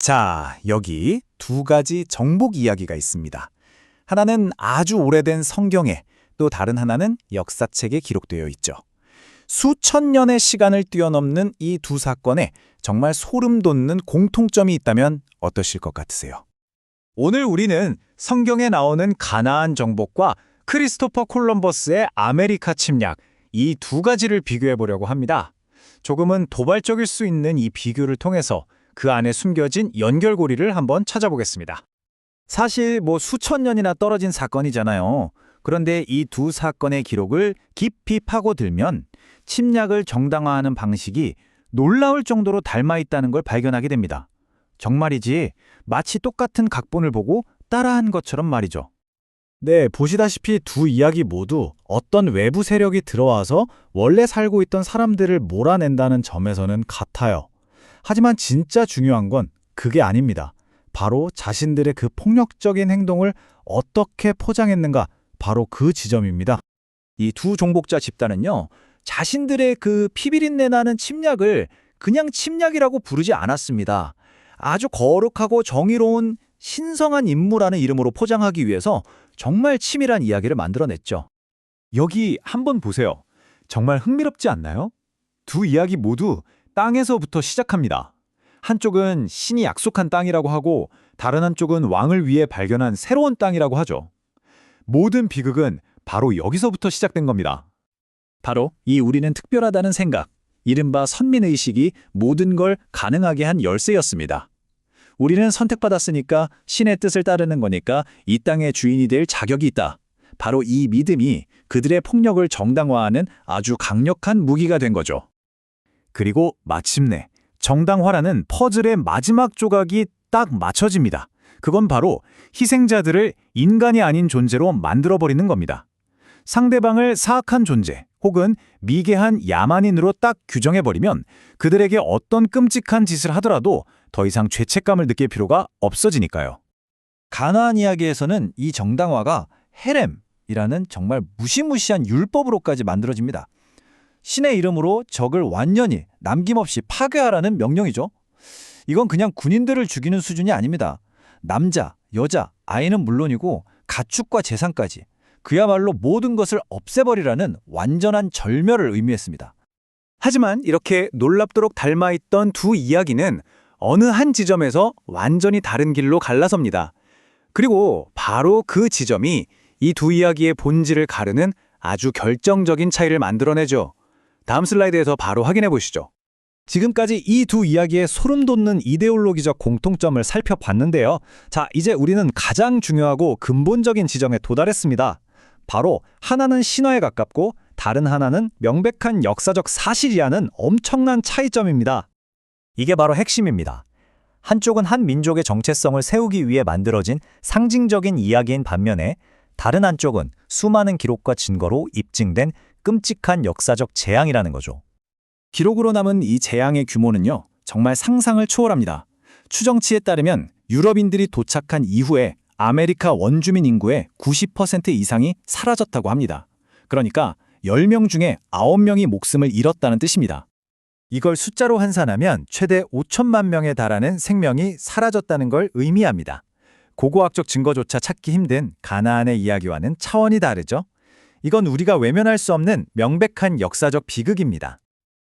자, 여기 두 가지 정복 이야기가 있습니다. 하나는 아주 오래된 성경에, 또 다른 하나는 역사책에 기록되어 있죠. 수천 년의 시간을 뛰어넘는 이 두 사건에 정말 소름 돋는 공통점이 있다면 어떠실 것 같으세요? 오늘 우리는 성경에 나오는 가나안 정복과 크리스토퍼 콜럼버스의 아메리카 침략, 이 두 가지를 비교해 보려고 합니다. 조금은 도발적일 수 있는 이 비교를 통해서 그 안에 숨겨진 연결고리를 한번 찾아보겠습니다. 사실 수천 년이나 떨어진 사건이잖아요. 그런데 이 두 사건의 기록을 깊이 파고들면 침략을 정당화하는 방식이 놀라울 정도로 닮아 있다는 걸 발견하게 됩니다. 정말이지 마치 똑같은 각본을 보고 따라한 것처럼 말이죠. 네, 보시다시피 두 이야기 모두 어떤 외부 세력이 들어와서 원래 살고 있던 사람들을 몰아낸다는 점에서는 같아요. 하지만 진짜 중요한 건 그게 아닙니다. 바로 자신들의 그 폭력적인 행동을 어떻게 포장했는가, 바로 그 지점입니다. 이 두 정복자 집단은요, 자신들의 그 피비린내 나는 침략을 그냥 침략이라고 부르지 않았습니다. 아주 거룩하고 정의로운 신성한 임무라는 이름으로 포장하기 위해서 정말 치밀한 이야기를 만들어냈죠. 여기 한번 보세요. 정말 흥미롭지 않나요? 두 이야기 모두 땅에서부터 시작합니다. 한쪽은 신이 약속한 땅이라고 하고 다른 한쪽은 왕을 위해 발견한 새로운 땅이라고 하죠. 모든 비극은 바로 여기서부터 시작된 겁니다. 바로 이 우리는 특별하다는 생각, 이른바 선민의식이 모든 걸 가능하게 한 열쇠였습니다. 우리는 선택받았으니까 신의 뜻을 따르는 거니까 이 땅의 주인이 될 자격이 있다. 바로 이 믿음이 그들의 폭력을 정당화하는 아주 강력한 무기가 된 거죠. 그리고 마침내 정당화라는 퍼즐의 마지막 조각이 딱 맞춰집니다. 그건 바로 희생자들을 인간이 아닌 존재로 만들어버리는 겁니다. 상대방을 사악한 존재 혹은 미개한 야만인으로 딱 규정해버리면 그들에게 어떤 끔찍한 짓을 하더라도 더 이상 죄책감을 느낄 필요가 없어지니까요. 가나안 이야기에서는 이 정당화가 헤렘이라는 정말 무시무시한 율법으로까지 만들어집니다. 신의 이름으로 적을 완전히 남김없이 파괴하라는 명령이죠. 이건 그냥 군인들을 죽이는 수준이 아닙니다. 남자, 여자, 아이는 물론이고 가축과 재산까지 그야말로 모든 것을 없애버리라는 완전한 절멸을 의미했습니다. 하지만 이렇게 놀랍도록 닮아있던 두 이야기는 어느 한 지점에서 완전히 다른 길로 갈라섭니다. 그리고 바로 그 지점이 이 두 이야기의 본질을 가르는 아주 결정적인 차이를 만들어내죠. 다음 슬라이드에서 바로 확인해 보시죠. 지금까지 이 두 이야기의 소름 돋는 이데올로기적 공통점을 살펴봤는데요. 자, 이제 우리는 가장 중요하고 근본적인 지점에 도달했습니다. 바로 하나는 신화에 가깝고 다른 하나는 명백한 역사적 사실이라는 엄청난 차이점입니다. 이게 바로 핵심입니다. 한쪽은 한 민족의 정체성을 세우기 위해 만들어진 상징적인 이야기인 반면에 다른 한쪽은 수많은 기록과 증거로 입증된 끔찍한 역사적 재앙이라는 거죠. 기록으로 남은 이 재앙의 규모는요, 정말 상상을 초월합니다. 추정치에 따르면 유럽인들이 도착한 이후에 아메리카 원주민 인구의 90% 이상이 사라졌다고 합니다. 그러니까 10명 중에 9명이 목숨을 잃었다는 뜻입니다. 이걸 숫자로 환산하면 최대 5천만 명에 달하는 생명이 사라졌다는 걸 의미합니다. 고고학적 증거조차 찾기 힘든 가나안의 이야기와는 차원이 다르죠. 이건 우리가 외면할 수 없는 명백한 역사적 비극입니다.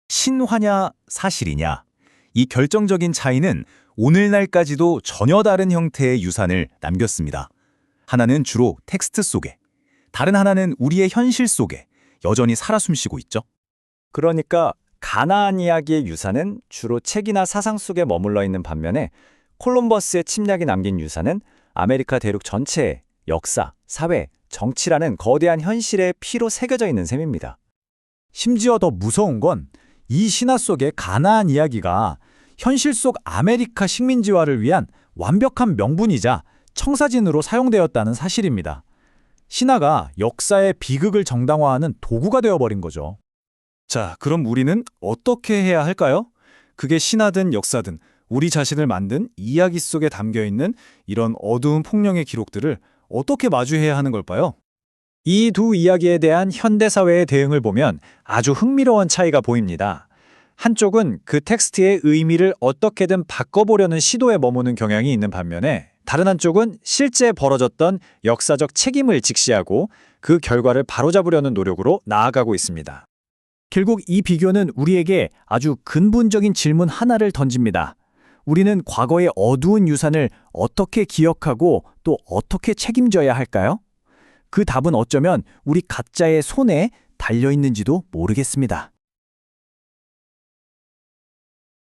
신화냐 사실이냐, 이 결정적인 차이는 오늘날까지도 전혀 다른 형태의 유산을 남겼습니다. 하나는 주로 텍스트 속에, 다른 하나는 우리의 현실 속에 여전히 살아 숨쉬고 있죠. 그러니까 가나안 이야기의 유산은 주로 책이나 사상 속에 머물러 있는 반면에 콜럼버스의 침략이 남긴 유산은 아메리카 대륙 전체의 역사, 사회, 정치라는 거대한 현실의 피로 새겨져 있는 셈입니다. 심지어 더 무서운 건 이 신화 속의 가나안 이야기가 현실 속 아메리카 식민지화를 위한 완벽한 명분이자 청사진으로 사용되었다는 사실입니다. 신화가 역사의 비극을 정당화하는 도구가 되어버린 거죠. 자, 그럼 우리는 어떻게 해야 할까요? 그게 신화든 역사든 우리 자신을 만든 이야기 속에 담겨있는 이런 어두운 폭력의 기록들을 어떻게 마주해야 하는 걸까요? 이 두 이야기에 대한 현대사회의 대응을 보면 아주 흥미로운 차이가 보입니다. 한쪽은 그 텍스트의 의미를 어떻게든 바꿔보려는 시도에 머무는 경향이 있는 반면에 다른 한쪽은 실제 벌어졌던 역사적 책임을 직시하고 그 결과를 바로잡으려는 노력으로 나아가고 있습니다. 결국 이 비교는 우리에게 아주 근본적인 질문 하나를 던집니다. 우리는 과거의 어두운 유산을 어떻게 기억하고 또 어떻게 책임져야 할까요? 그 답은 어쩌면 우리 각자의 손에 달려 있는지도 모르겠습니다.